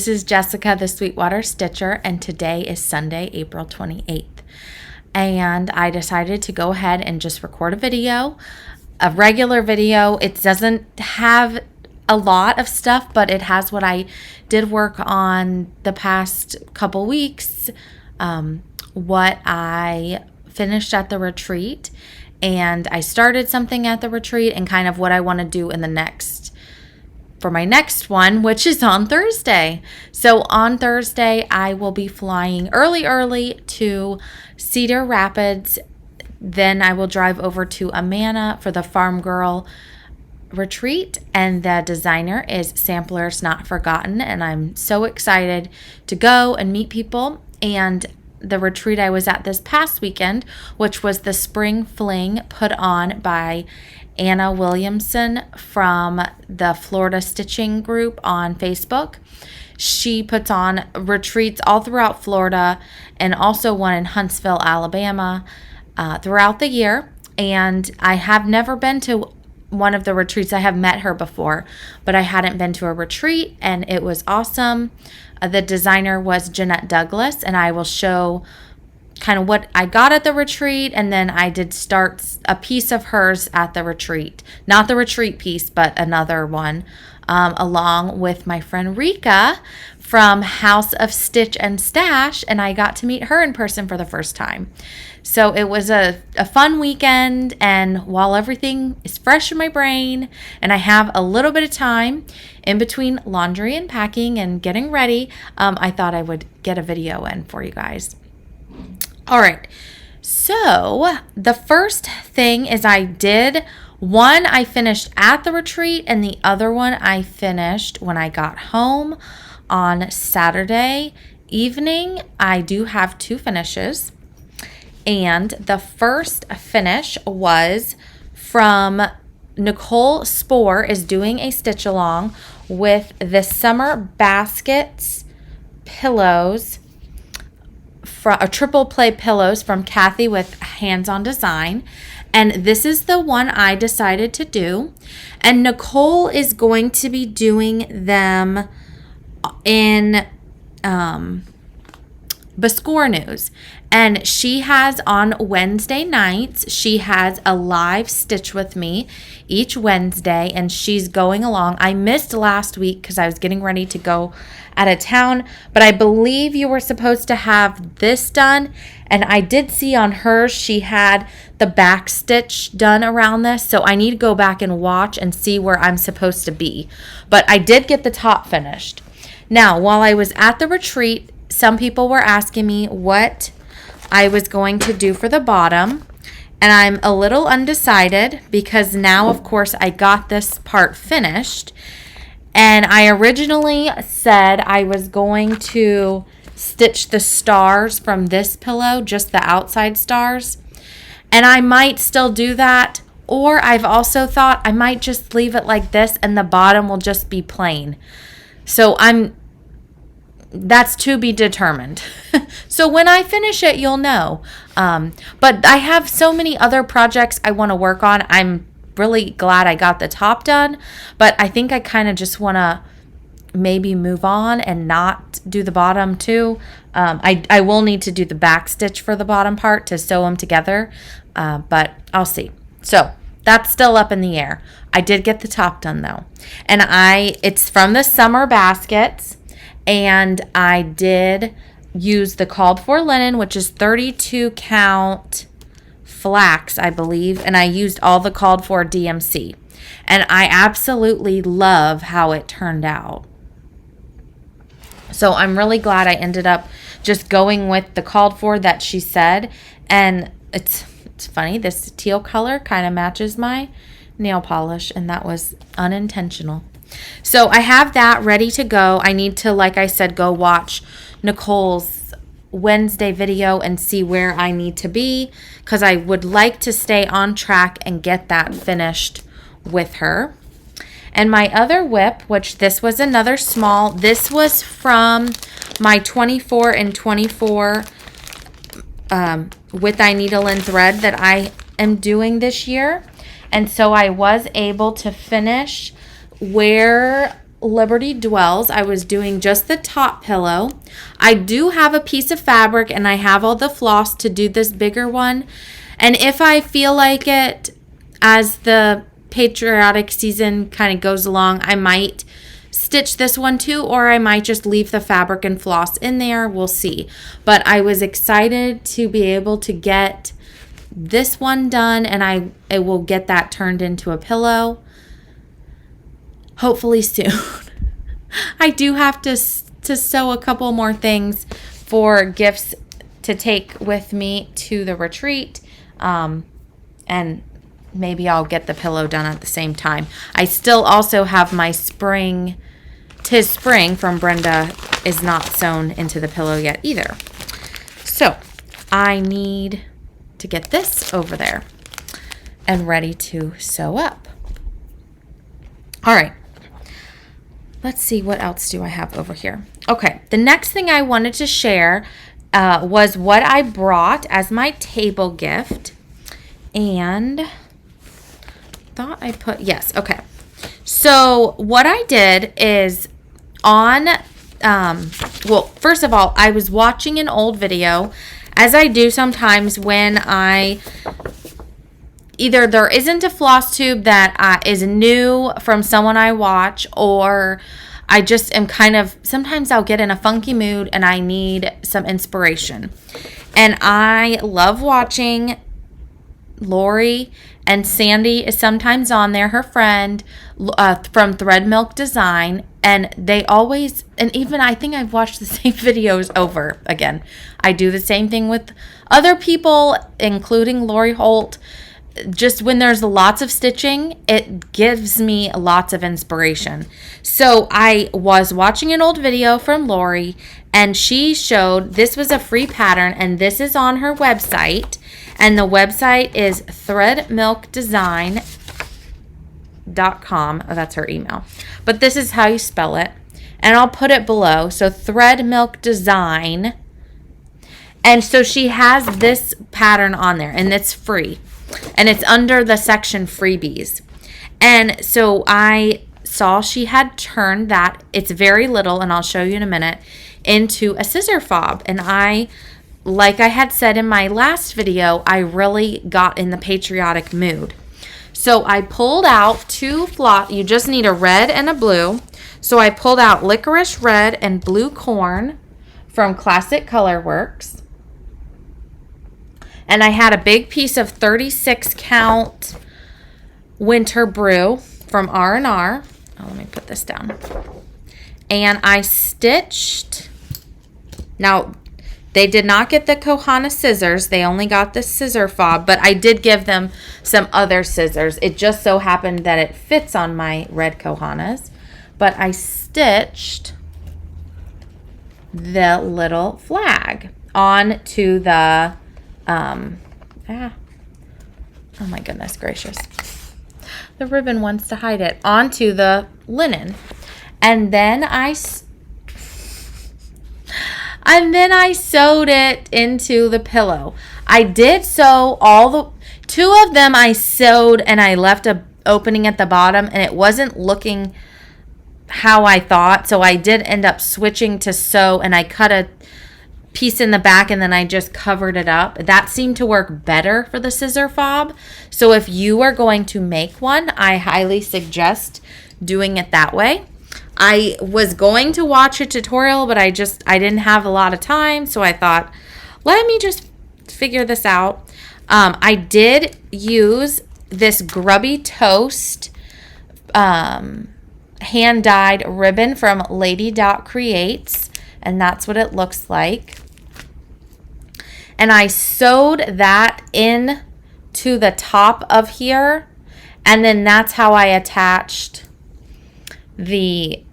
this is Jessica, the Sweetwater Stitcher, and today is Sunday, April 28th. And I decided to go ahead and just record a regular video. It doesn't have a lot of stuff, but it has what I did work on the past couple weeks, what I finished at the retreat, and I started something at the retreat, and kind of what I want to do in for my next one, which is on Thursday. So on Thursday, I will be flying early to Cedar Rapids. Then I will drive over to Amana for the Farm Girl retreat, and the designer is Samplers Not Forgotten, and I'm so excited to go and meet people. And the retreat I was at this past weekend, which was the Spring Fling put on by Anna Williamson from the Florida Stitching group on Facebook. She puts on retreats all throughout Florida and also one in Huntsville, Alabama, throughout the year. And I have never been to one of the retreats. I have met her before, but I hadn't been to a retreat, and it was awesome. The designer was Jeannette Douglas, and I will show kind of what I got at the retreat, and then I did start a piece of hers at the retreat. Not the retreat piece, but another one, along with my friend Rika from House of Stitch and Stash, and I got to meet her in person for the first time. So it was a fun weekend, and while everything is fresh in my brain and I have a little bit of time in between laundry and packing and getting ready, I thought I would get a video in for you guys. All right, so the first thing is one I finished at the retreat, and the other one I finished when I got home on Saturday evening. I do have two finishes, and the first finish was from Nicole Spohr is doing a stitch along with the Summer Baskets pillows, a triple play pillows from Kathy with Hands on Design. And this is the one I decided to do. And Nicole is going to be doing them in Biscore News. And she has on Wednesday nights, she has a live stitch with me each Wednesday, and she's going along. I missed last week because I was getting ready to go out of town, but I believe you were supposed to have this done, and I did see on hers she had the back stitch done around this, so I need to go back and watch and see where I'm supposed to be. But I did get the top finished. Now, while I was at the retreat, some people were asking me what I was going to do for the bottom, and I'm a little undecided because now, of course, I got this part finished, and I originally said I was going to stitch the stars from this pillow, just the outside stars, and I might still do that, or I've also thought I might just leave it like this and the bottom will just be plain. So that's to be determined. So when I finish it, you'll know. But I have so many other projects I want to work on. I'm really glad I got the top done, but I think I kind of just want to maybe move on and not do the bottom too. I will need to do the back stitch for the bottom part to sew them together, but I'll see. So that's still up in the air. I did get the top done though, and it's from the Summer Baskets. And I did use the called for linen, which is 32 count flax, I believe. And I used all the called for DMC. And I absolutely love how it turned out. So I'm really glad I ended up just going with the called for that she said. And it's funny, this teal color kind of matches my nail polish, and that was unintentional. So I have that ready to go. I need to, like I said, go watch Nicole's Wednesday video and see where I need to be, because I would like to stay on track and get that finished with her. And my other whip, which this was another small, this was from my 24 and 24 with I needle and thread that I am doing this year. And so I was able to finish where Liberty Dwells, I was doing just the top pillow. I do have a piece of fabric and I have all the floss to do this bigger one. And if I feel like it, as the Patriotic season kind of goes along, I might stitch this one too, or I might just leave the fabric and floss in there. We'll see. But I was excited to be able to get this one done, and I will get that turned into a pillow hopefully soon. I do have to sew a couple more things for gifts to take with me to the retreat, and maybe I'll get the pillow done at the same time. I still also have my spring, 'Tis Spring from Brenda is not sewn into the pillow yet either. So I need to get this over there and ready to sew up. All right. Let's see, what else do I have over here? Okay, the next thing I wanted to share was what I brought as my table gift. And thought I put, yes, okay. So what I did is well, first of all, I was watching an old video, as I do sometimes when either there isn't a Flosstube that is new from someone I watch, or I just am sometimes I'll get in a funky mood and I need some inspiration. And I love watching Lori, and Sandy is sometimes on there, her friend from Thread Milk Design, and they always, and even I think I've watched the same videos over again. I do the same thing with other people, including Lori Holt. Just when there's lots of stitching, it gives me lots of inspiration. So I was watching an old video from Lori, and she showed, this was a free pattern, and this is on her website. And the website is threadmilkdesign.com. Oh, that's her email. But this is how you spell it. And I'll put it below. So Thread Milk Design. And so she has this pattern on there, and it's free. And it's under the section freebies. And so I saw she had turned that, it's very little, and I'll show you in a minute, into a scissor fob. And like I had said in my last video, I really got in the patriotic mood. So I pulled out two floss. You just need a red and a blue. So I pulled out Licorice Red and Blue Corn from Classic Colorworks. And I had a big piece of 36 count Winter Brew from R&R. Oh, let me put this down. And I stitched. Now, they did not get the Kohana scissors. They only got the scissor fob, but I did give them some other scissors. It just so happened that it fits on my red Kohanas. But I stitched the little flag onto the, oh my goodness gracious. The ribbon wants to hide it, onto the linen. And then I sewed it into the pillow. I did sew two of them I sewed, and I left a opening at the bottom, and it wasn't looking how I thought. So I did end up switching to sew, and I cut a piece in the back, and then I just covered it up. That seemed to work better for the scissor fob. So if you are going to make one, I highly suggest doing it that way. I was going to watch a tutorial, but I didn't have a lot of time, so I thought, let me just figure this out. I did use this Grubby Toast hand-dyed ribbon from Lady Dot Creates, and that's what it looks like. And I sewed that in to the top of here, and then that's how I attached the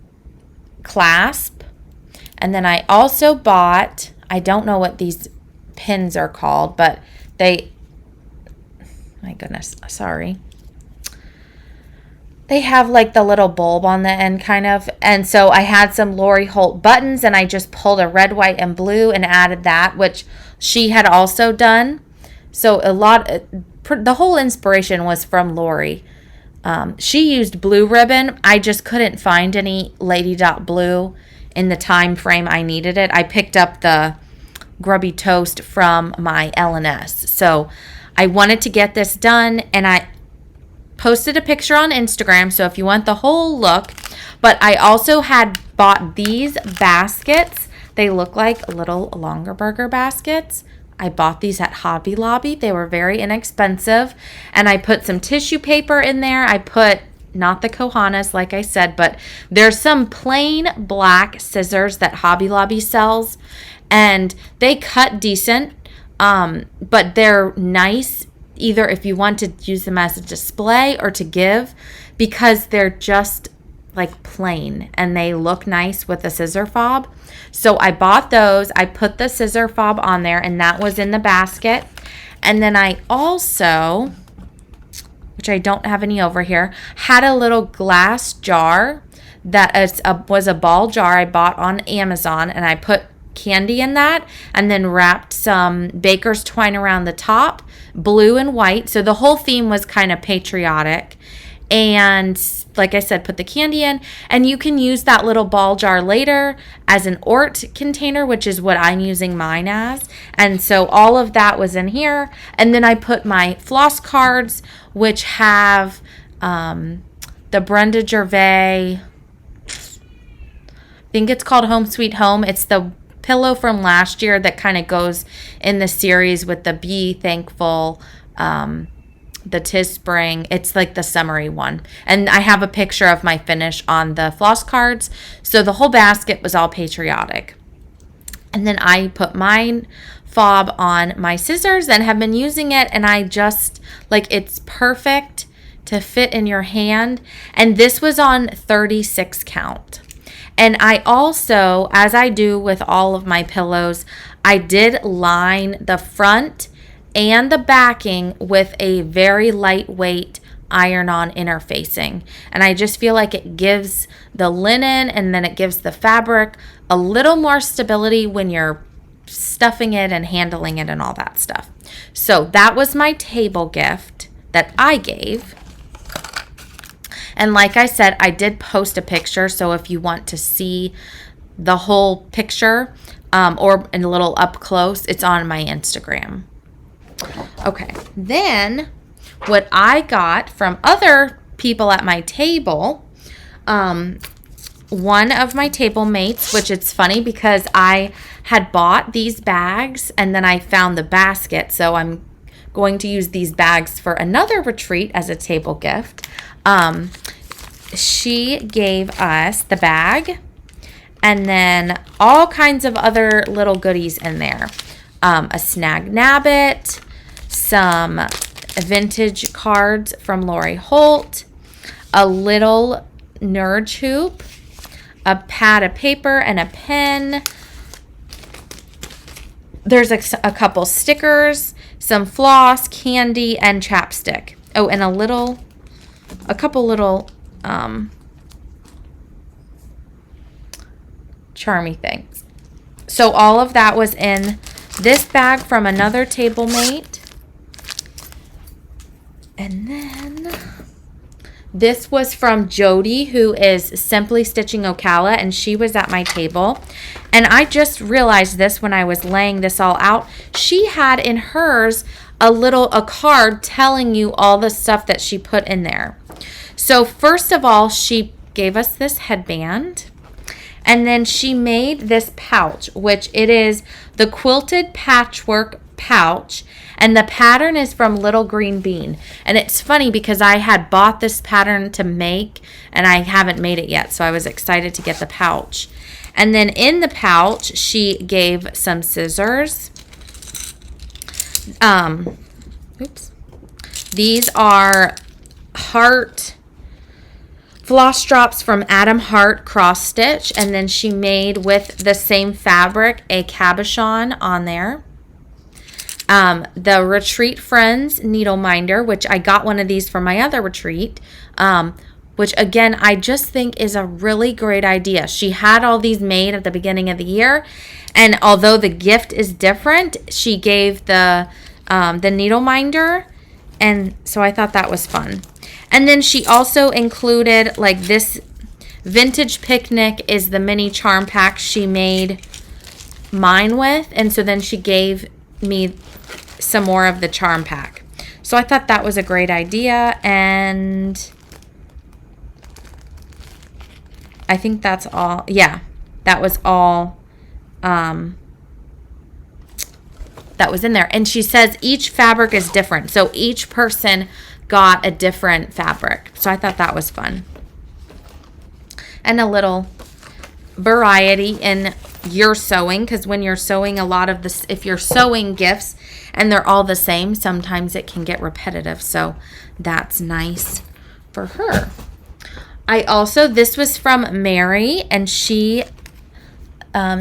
clasp. And then I also bought, I don't know what these pins are called, but my goodness, sorry. They have like the little bulb on the end kind of. And so I had some Lori Holt buttons, and I just pulled a red, white, and blue and added that, which she had also done. So the whole inspiration was from Lori. She used blue ribbon. I just couldn't find any Lady Dot blue in the time frame I needed it. I picked up the Grubby Toast from my L&S. So I wanted to get this done, and I posted a picture on Instagram, so if you want the whole look. But I also had bought these baskets. They look like little longer burger baskets. I bought these at Hobby Lobby. They were very inexpensive. And I put some tissue paper in there. I put, not the Kohanas, like I said, but there's some plain black scissors that Hobby Lobby sells. And they cut decent, but they're nice either if you want to use them as a display or to give, because they're just like plain and they look nice with a scissor fob. So I bought those. I put the scissor fob on there, and that was in the basket. And then I also, which I don't have any over here, had a little glass jar that was a ball jar I bought on Amazon, and I put candy in that and then wrapped some baker's twine around the top, blue and white. So the whole theme was kind of patriotic. And like I said, put the candy in, and you can use that little ball jar later as an Ort container, which is what I'm using mine as. And so all of that was in here. And then I put my floss cards, which have the Brenda Gervais, I think it's called Home Sweet Home. It's the pillow from last year that kind of goes in the series with the Be Thankful, the Tis Spring. It's like the summery one. And I have a picture of my finish on the floss cards. So the whole basket was all patriotic. And then I put my fob on my scissors and have been using it. And I just, like, it's perfect to fit in your hand. And this was on 36 count. And I also, as I do with all of my pillows, I did line the front and the backing with a very lightweight iron-on interfacing. And I just feel like it gives the linen, and then it gives the fabric a little more stability when you're stuffing it and handling it and all that stuff. So that was my table gift that I gave. And like I said, I did post a picture, so if you want to see the whole picture or a little up close, it's on my Instagram. Okay, then what I got from other people at my table, one of my table mates, which it's funny because I had bought these bags and then I found the basket, so I'm going to use these bags for another retreat as a table gift. She gave us the bag and then all kinds of other little goodies in there. A snag nabbit, some vintage cards from Lori Holt, a little Nurge Hoop, a pad of paper and a pen. There's a couple stickers, some floss, candy, and chapstick. Oh, and a couple little charmy things. So all of that was in this bag from another table mate. And then this was from Jody, who is Simply Stitching Ocala, and she was at my table. And I just realized this when I was laying this all out. She had in hers a card telling you all the stuff that she put in there. So first of all, she gave us this headband, and then she made this pouch, which it is the quilted patchwork pouch, and the pattern is from Little Green Bean. And it's funny because I had bought this pattern to make and I haven't made it yet, so I was excited to get the pouch. And then in the pouch she gave some scissors. These are heart floss drops from Adam Hart cross stitch, and then she made with the same fabric a cabochon on there. The Retreat Friends needle minder, which I got one of these for my other retreat, which again I just think is a really great idea. She had all these made at the beginning of the year, and although the gift is different, she gave the needle minder, and so I thought that was fun. And then she also included like this Vintage Picnic is the mini charm pack she made mine with. And so then she gave me some more of the charm pack. So I thought that was a great idea. And I think that's all. Yeah, that was all that was in there. And she says each fabric is different. So each person got a different fabric. So I thought that was fun. And a little variety in your sewing, because when you're sewing a lot of this, if you're sewing gifts and they're all the same, sometimes it can get repetitive. So that's nice for her. I also, this was from Mary, and she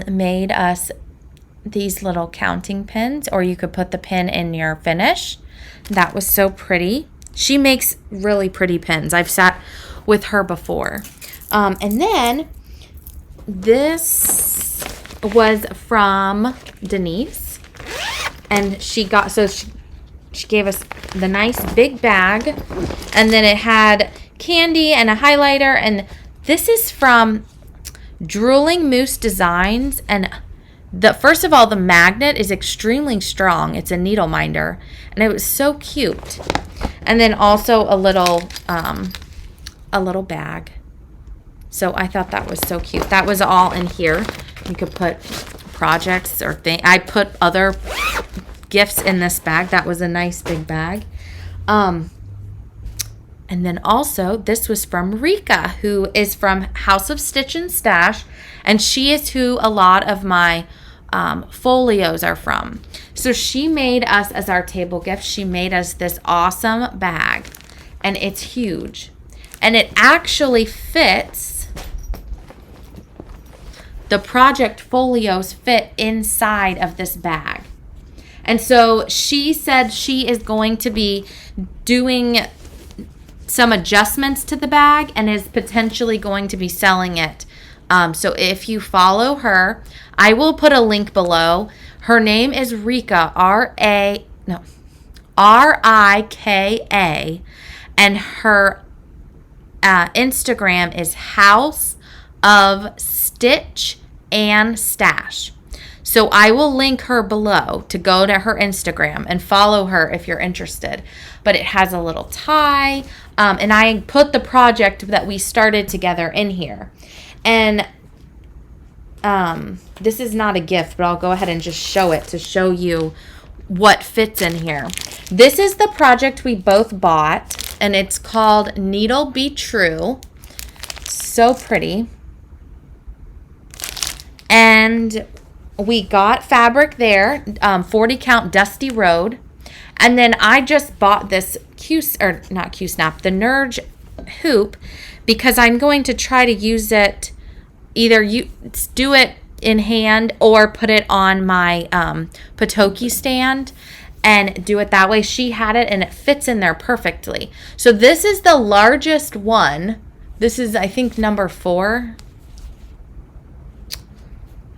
made us these little counting pins, or you could put the pin in your finish. That was so pretty. She makes really pretty pins. I've sat with her before. And then this was from Denise, and she got, so she gave us the nice big bag, and then it had candy and a highlighter, and this is from Drooling Moose Designs, and first of all, the magnet is extremely strong. It's a needle minder, and it was so cute. And then also a little bag. So I thought that was so cute. That was all in here. You could put projects or things. I put other gifts in this bag. That was a nice big bag. And then also, this was from Rika, who is from House of Stitch and Stash. And she is who a lot of my folios are from. So she made us, as our table gift, she made us this awesome bag. And it's huge. And it actually fits. The project folios fit inside of this bag. And so she said she is going to be doing some adjustments to the bag and is potentially going to be selling it. So if you follow her, I will put a link below. Her name is Rika, R-I-K-A, and her Instagram is House of Stitch and Stash. So I will link her below to go to her Instagram and follow her if you're interested. But it has a little tie, and I put the project that we started together in here. And this is not a gift, but I'll go ahead and just show it to show you what fits in here. This is the project we both bought, and it's called Needle Be True. So pretty. And we got fabric there, 40 count Dusty Road. And then I just bought this the Nurge Hoop, because I'm going to try to use it, either do it in hand or put it on my Patoki stand and do it that way. She had it and it fits in there perfectly. So this is the largest one. This is, I think, number 4.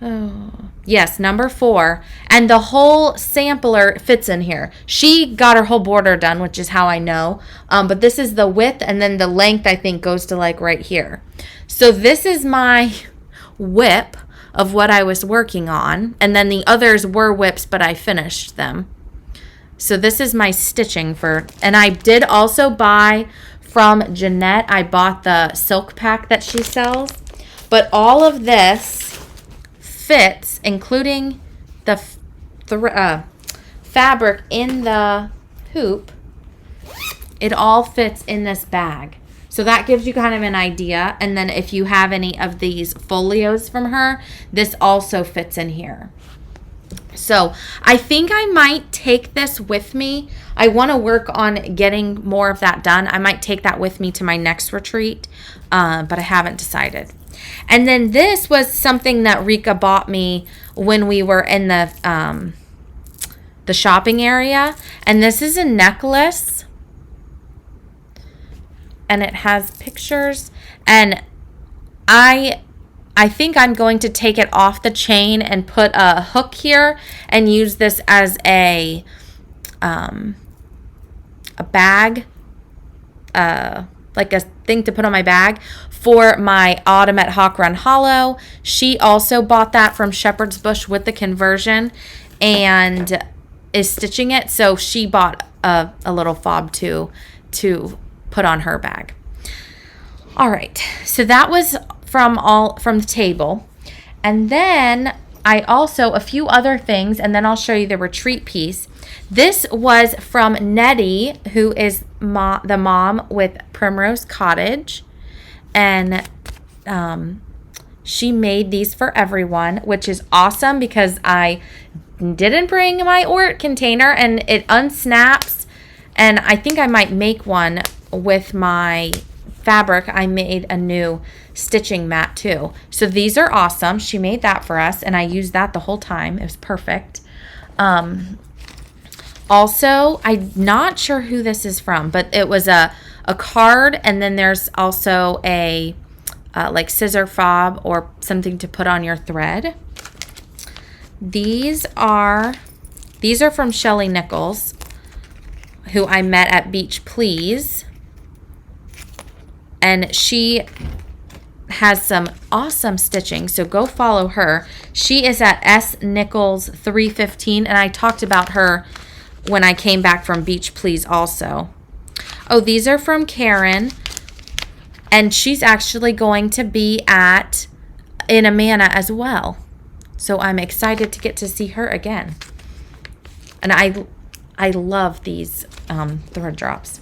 Oh, yes, number 4. And the whole sampler fits in here. She got her whole border done, which is how I know. But this is the width, and then the length, I think, goes to like right here. So this is my whip of what I was working on. And then the others were whips, but I finished them. So this is my stitching for, and I did also buy from Jeannette. I bought the silk pack that she sells. But all of this fits, including the fabric in the hoop. It all fits in this bag. So that gives you kind of an idea. And then if you have any of these folios from her, this also fits in here. So I think I might take this with me. I want to work on getting more of that done. I might take that with me to my next retreat, but I haven't decided. And then this was something that Rika bought me when we were in the shopping area. And this is a necklace. And it has pictures. And I think I'm going to take it off the chain and put a hook here and use this as a bag like a thing to put on my bag for my Autumn at Hawk Run Hollow. She also bought that from Shepherd's Bush with the conversion and is stitching it. So she bought a little fob too to put on her bag. All right, so that was from the table. And then I also, a few other things, and then I'll show you the retreat piece. This was from Nettie, who is the mom with Primrose Cottage. And she made these for everyone, which is awesome because I didn't bring my Ort container and it unsnaps. And I think I might make one with my fabric. I made a new stitching mat too. So these are awesome. She made that for us and I used that the whole time. It was perfect. Also, I'm not sure who this is from, but it was a card, and then there's also a like scissor fob or something to put on your thread. These are from Shelly Nichols, who I met at Beach Please. And she has some awesome stitching, so go follow her. She is at S Nichols 315, and I talked about her when I came back from Beach Please also. Oh, these are from Karen, and she's actually going to be in Amana as well. So I'm excited to get to see her again. And I love these thread drops.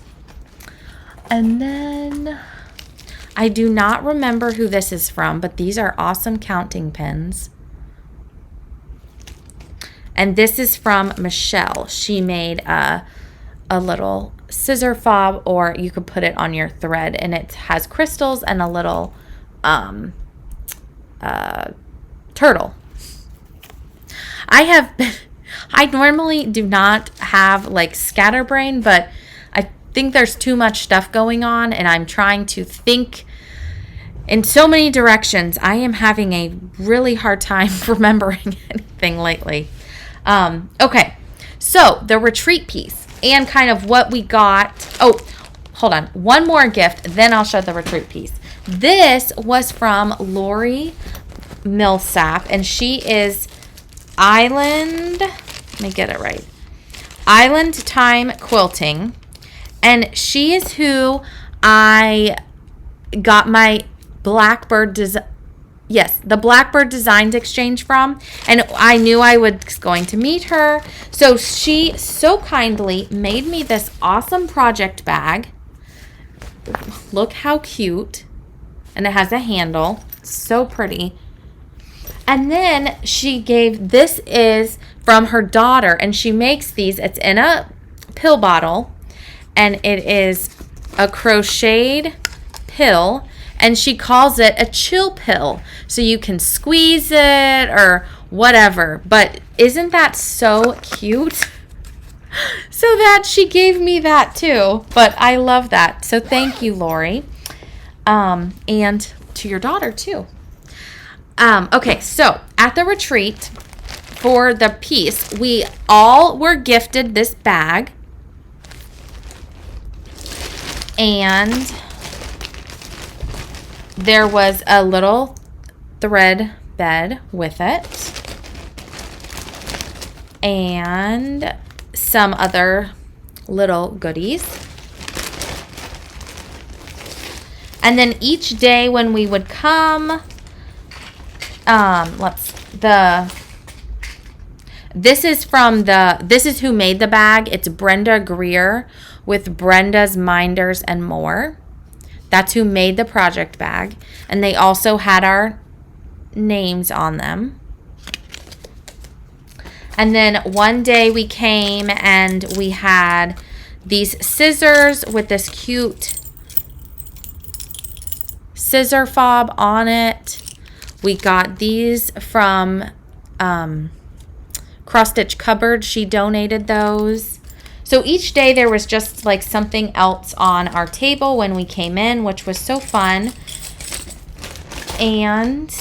And then I do not remember who this is from, but these are awesome counting pins. And this is from Michelle. She made a little scissor fob, or you could put it on your thread, and it has crystals and a little turtle. I normally do not have like scatterbrain, but I think there's too much stuff going on and I'm trying to think in so many directions. I am having a really hard time remembering anything lately. Okay, so the retreat piece and kind of what we got. Oh, hold on. One more gift, then I'll show the retreat piece. This was from Lori Millsap, and she is Island, let me get it right, Island Time Quilting, and she is who I got my Blackbird the Blackbird Designs Exchange from, and I knew I was going to meet her, so she so kindly made me this awesome project bag. Look how cute, and it has a handle, so pretty. And then she gave, this is from her daughter, and she makes these. It's in a pill bottle, and it is a crocheted pill, and she calls it a chill pill. So you can squeeze it or whatever. But isn't that so cute? So that she gave me that too. But I love that. So thank you, Lori. And to your daughter too. Okay, so at the retreat for the piece, we all were gifted this bag, and there was a little thread bed with it and some other little goodies. And then each day when we would come, this is who made the bag. It's Brenda Greer with Brenda's Minders and More. That's who made the project bag. And they also had our names on them. And then one day we came and we had these scissors with this cute scissor fob on it. We got these from Cross Stitch Cupboard. She donated those. So each day there was just like something else on our table when we came in, which was so fun. And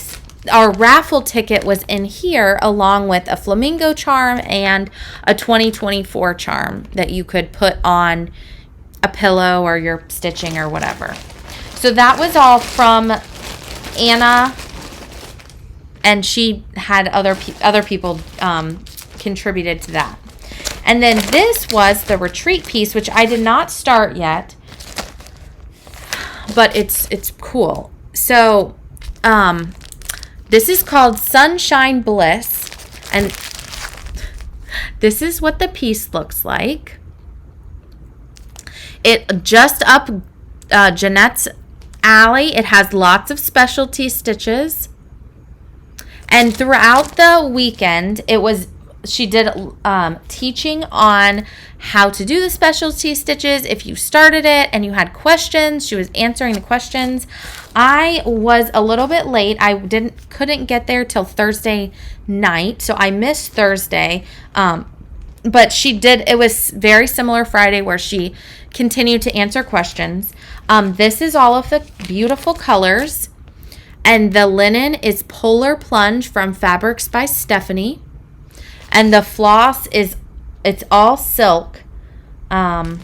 our raffle ticket was in here along with a flamingo charm and a 2024 charm that you could put on a pillow or you're stitching or whatever. So that was all from Anna, and she had other people contributed to that. And then this was the retreat piece, which I did not start yet, but it's cool. So this is called Sunshine Bliss, and this is what the piece looks like. It just up Jeannette's alley. It has lots of specialty stitches, and throughout the weekend she did teaching on how to do the specialty stitches. If you started it and you had questions, she was answering the questions. I was a little bit late. I couldn't get there till Thursday night, so I missed Thursday. But she did. It was very similar Friday, where she continued to answer questions. This is all of the beautiful colors, and the linen is Polar Plunge from Fabrics by Stephanie. And the floss it's all silk. I'm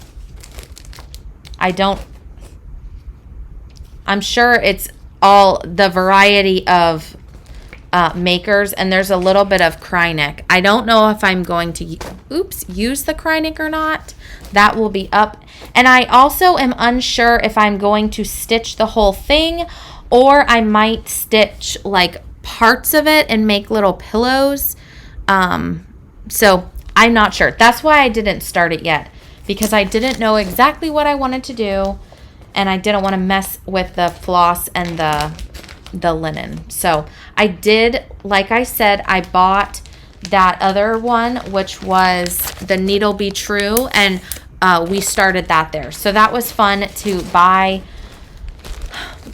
sure it's all the variety of makers, and there's a little bit of Krynic. I don't know if I'm going to use the Krynic or not. That will be up. And I also am unsure if I'm going to stitch the whole thing, or I might stitch like parts of it and make little pillows. So I'm not sure. That's why I didn't start it yet, because I didn't know exactly what I wanted to do, and I didn't want to mess with the floss and the linen. So I did, like I said, I bought that other one, which was the Needle Be True, and we started that there. So that was fun to buy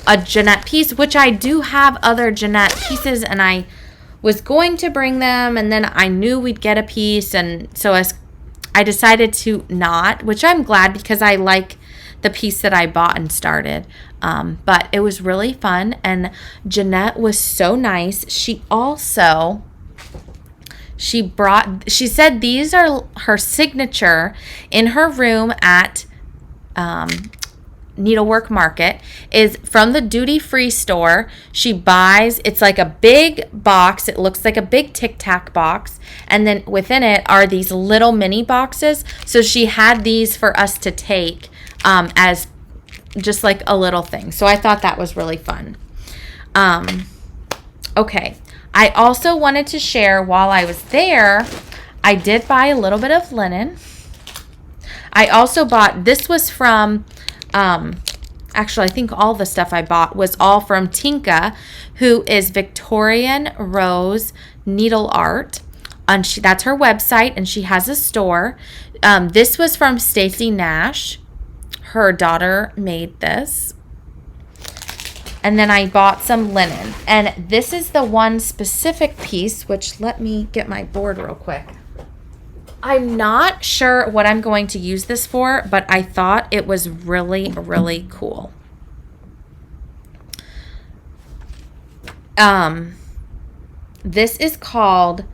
a Jeannette piece, which I do have other Jeannette pieces, and I was going to bring them, and then I knew we'd get a piece, and so I decided to not, which I'm glad, because I like the piece that I bought and started. But it was really fun, and Jeannette was so nice. She said these are her signature in her room at Needlework Market, is from the duty-free store. She buys, it's like a big box. It looks like a big Tic Tac box, and then within it are these little mini boxes. So she had these for us to take as just like a little thing. So I thought that was really fun. Okay, I also wanted to share, while I was there, I did buy a little bit of linen. I also bought, this was from actually, I think all the stuff I bought was all from Tinka, who is Victorian Rose Needle Art. And that's her website, and she has a store. This was from Stacy Nash. Her daughter made this. And then I bought some linen. And this is the one specific piece, which, let me get my board real quick. I'm not sure what I'm going to use this for, but I thought it was really, really cool. This is called,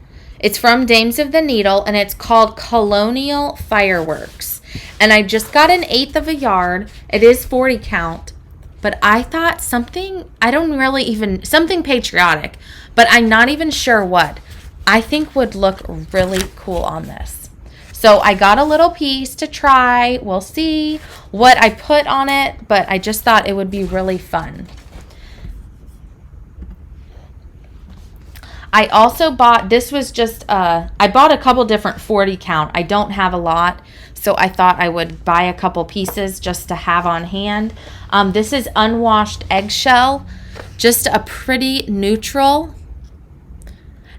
it's from Dames of the Needle, and it's called Colonial Fireworks. And I just got an 1/8 of a yard. It is 40 count, but I thought something patriotic, but I'm not even sure what I think would look really cool on this. So I got a little piece to try. We'll see what I put on it, but I just thought it would be really fun. I also bought, this was just, I bought a couple different 40 count. I don't have a lot, so I thought I would buy a couple pieces just to have on hand. This is Unwashed Eggshell, just a pretty neutral.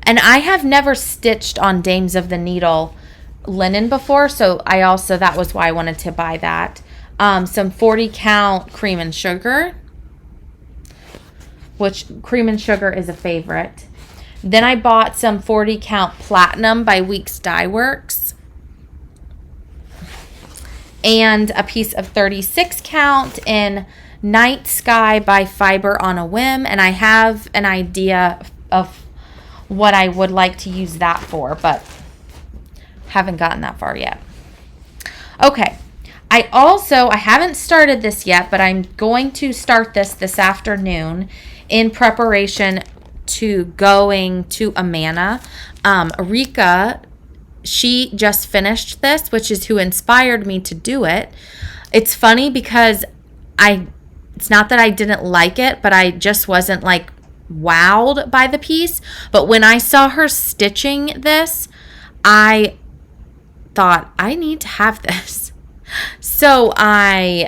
And I have never stitched on Dames of the Needle linen before, so that was why I wanted to buy that. Some 40 count Cream and Sugar, which Cream and Sugar is a favorite. Then I bought some 40 count Platinum by Weeks Dye Works, and a piece of 36 count in Night Sky by Fiber on a Whim, and I have an idea of what I would like to use that for, but haven't gotten that far yet. Okay, I haven't started this yet, but I'm going to start this afternoon in preparation to going to Amana. Rika, she just finished this, which is who inspired me to do it. It's funny because it's not that I didn't like it, but I just wasn't like wowed by the piece. But when I saw her stitching this, I thought, I need to have this. So I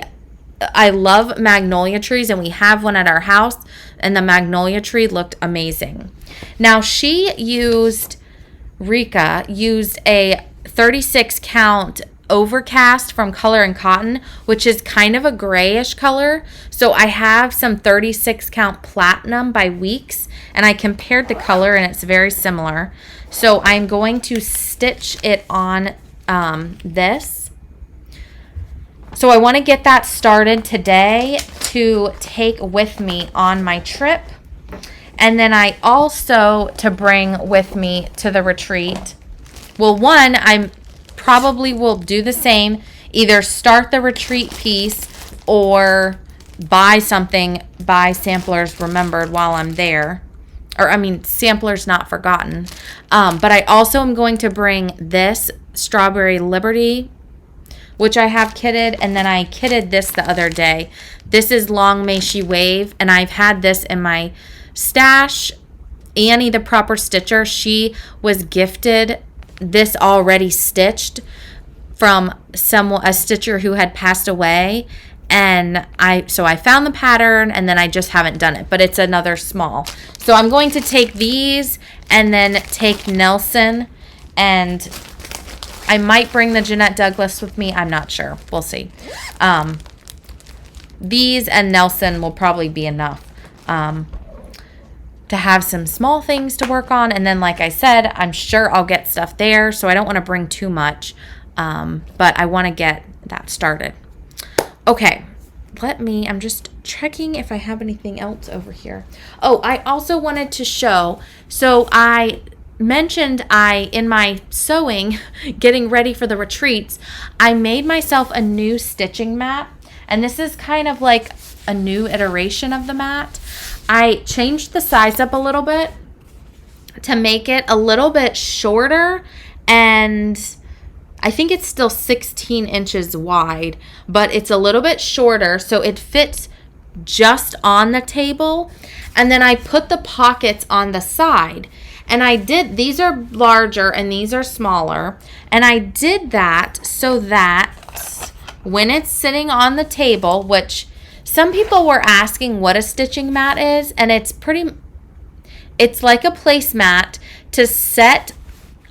love magnolia trees, and we have one at our house, and the magnolia tree looked amazing. Now Rika used a 36 count overcast from Color and Cotton, which is kind of a grayish color. So I have some 36 count platinum by Weeks, and I compared the color and it's very similar. So I'm going to stitch it on this. So I want to get that started today to take with me on my trip. And then I also to bring with me to the retreat. Well, one, I'm probably will do the same, either start the retreat piece or buy Samplers Remembered while I'm there. Or, I mean, Samplers Not Forgotten. But I also am going to bring this Strawberry Liberty, which I have kitted, and then I kitted this the other day. This is Long May She Wave, and I've had this in my stash. Annie, the proper stitcher, she was gifted this already stitched from a stitcher who had passed away, and I found the pattern, and then I just haven't done it, but it's another small. So I'm going to take these and then take Nelson, and I might bring the Jeannette Douglas with me. I'm not sure. We'll see. These and Nelson will probably be enough to have some small things to work on. And then, like I said, I'm sure I'll get stuff there, so I don't want to bring too much, but I want to get that started. Okay, I'm just checking if I have anything else over here. Oh, I also wanted to show, so I mentioned in my sewing, getting ready for the retreats, I made myself a new stitching mat, and this is kind of like a new iteration of the mat. I changed the size up a little bit to make it a little bit shorter, and I think it's still 16 inches wide, but it's a little bit shorter, so it fits just on the table. And then I put the pockets on the side, and these are larger and these are smaller, and I did that so that when it's sitting on the table, which some people were asking what a stitching mat is, and it's like a placemat to set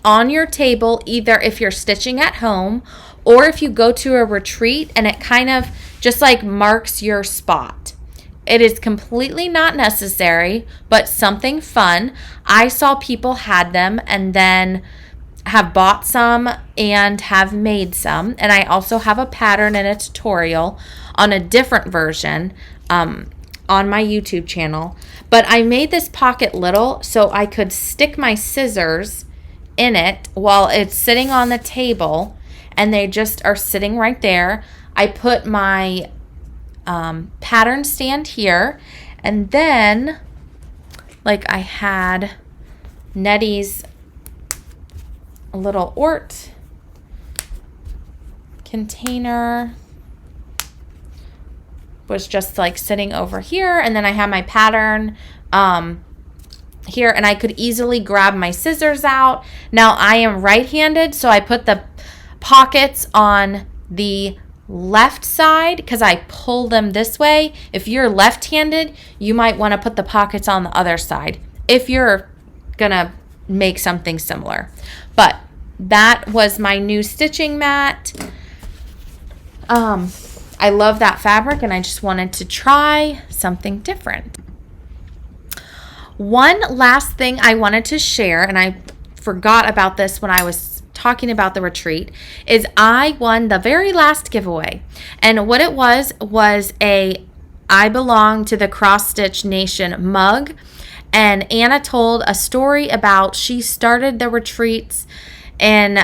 on your table, either if you're stitching at home or if you go to a retreat, and it kind of just like marks your spot. It is completely not necessary, but something fun. I saw people had them and then have bought some and have made some, and I also have a pattern and a tutorial on a different version on my YouTube channel. But I made this pocket little so I could stick my scissors in it while it's sitting on the table, and they just are sitting right there. I put my pattern stand here, and then like I had Nettie's little Ort container was just like sitting over here, and then I have my pattern here, and I could easily grab my scissors out. Now I am right-handed, so I put the pockets on the left side because I pull them this way. If you're left-handed, you might want to put the pockets on the other side if you're gonna make something similar. But that was my new stitching mat. I love that fabric, and I just wanted to try something different. One last thing I wanted to share, and I forgot about this when I was talking about the retreat, is I won the very last giveaway. And what it was a I Belong to the Cross Stitch Nation mug. And Anna told a story about she started the retreats in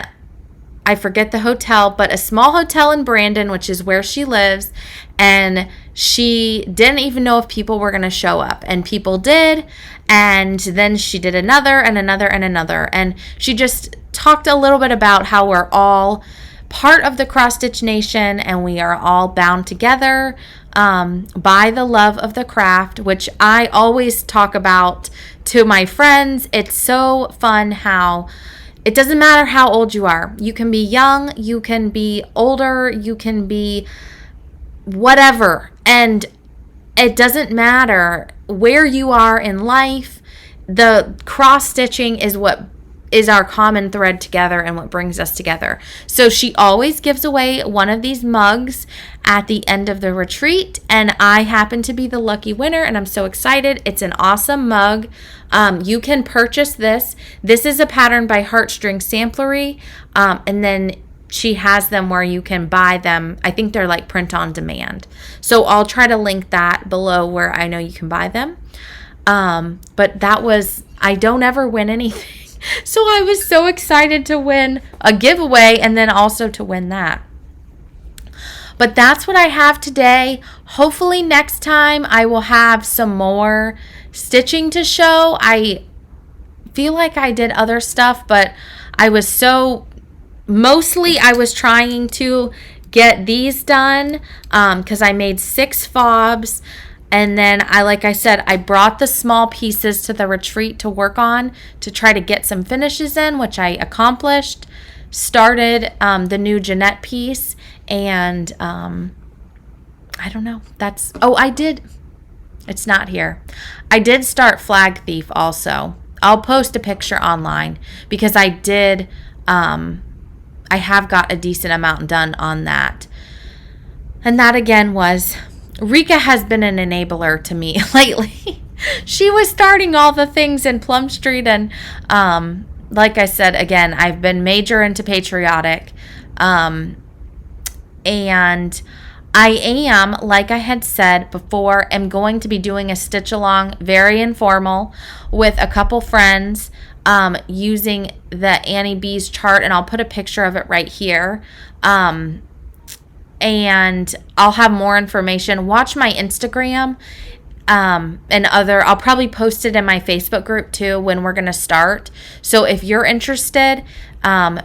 I forget the hotel, but a small hotel in Brandon, which is where she lives. And she didn't even know if people were going to show up. And people did. And then she did another and another and another. And she just talked a little bit about how we're all part of the Cross Stitch Nation and we are all bound together by the love of the craft, which I always talk about to my friends. It's so fun how it doesn't matter how old you are. You can be young, you can be older, you can be whatever. And it doesn't matter where you are in life. The cross stitching is what is our common thread together and what brings us together. So she always gives away one of these mugs at the end of the retreat, and I happen to be the lucky winner, and I'm so excited. It's an awesome mug. You can purchase this. This is a pattern by Heartstring Samplery, and then she has them where you can buy them. I think they're like print on demand. So I'll try to link that below where I know you can buy them. But that was, I don't ever win anything. So I was so excited to win a giveaway and then also to win that. But that's what I have today. Hopefully next time I will have some more stitching to show. I feel like I did other stuff, but I was trying to get these done because I made 6 fobs. And then like I said, I brought the small pieces to the retreat to work on to try to get some finishes in, which I accomplished. Started the new Jeannette piece, and I don't know. I did. It's not here. I did start Flag Thief also. I'll post a picture online because I did. I have got a decent amount done on that. And that again was, Rika has been an enabler to me lately. She was starting all the things in Plum Street, and like I said, again, I've been major into Patriotic, and I am, like I had said before, am going to be doing a stitch along, very informal, with a couple friends, using the Annie Beez chart, and I'll put a picture of it right here. And I'll have more information. Watch my Instagram, and I'll probably post it in my Facebook group too when we're going to start. So if you're interested,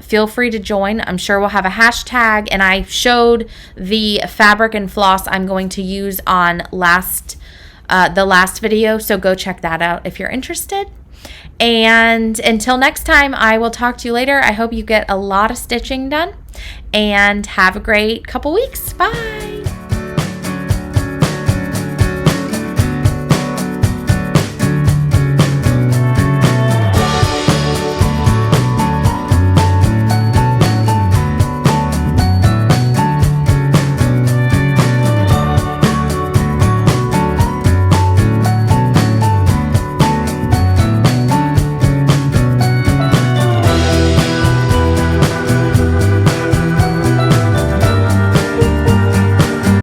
feel free to join. I'm sure we'll have a hashtag, and I showed the fabric and floss I'm going to use on the last video. So go check that out if you're interested. And until next time, I will talk to you later. I hope you get a lot of stitching done and have a great couple weeks. Bye.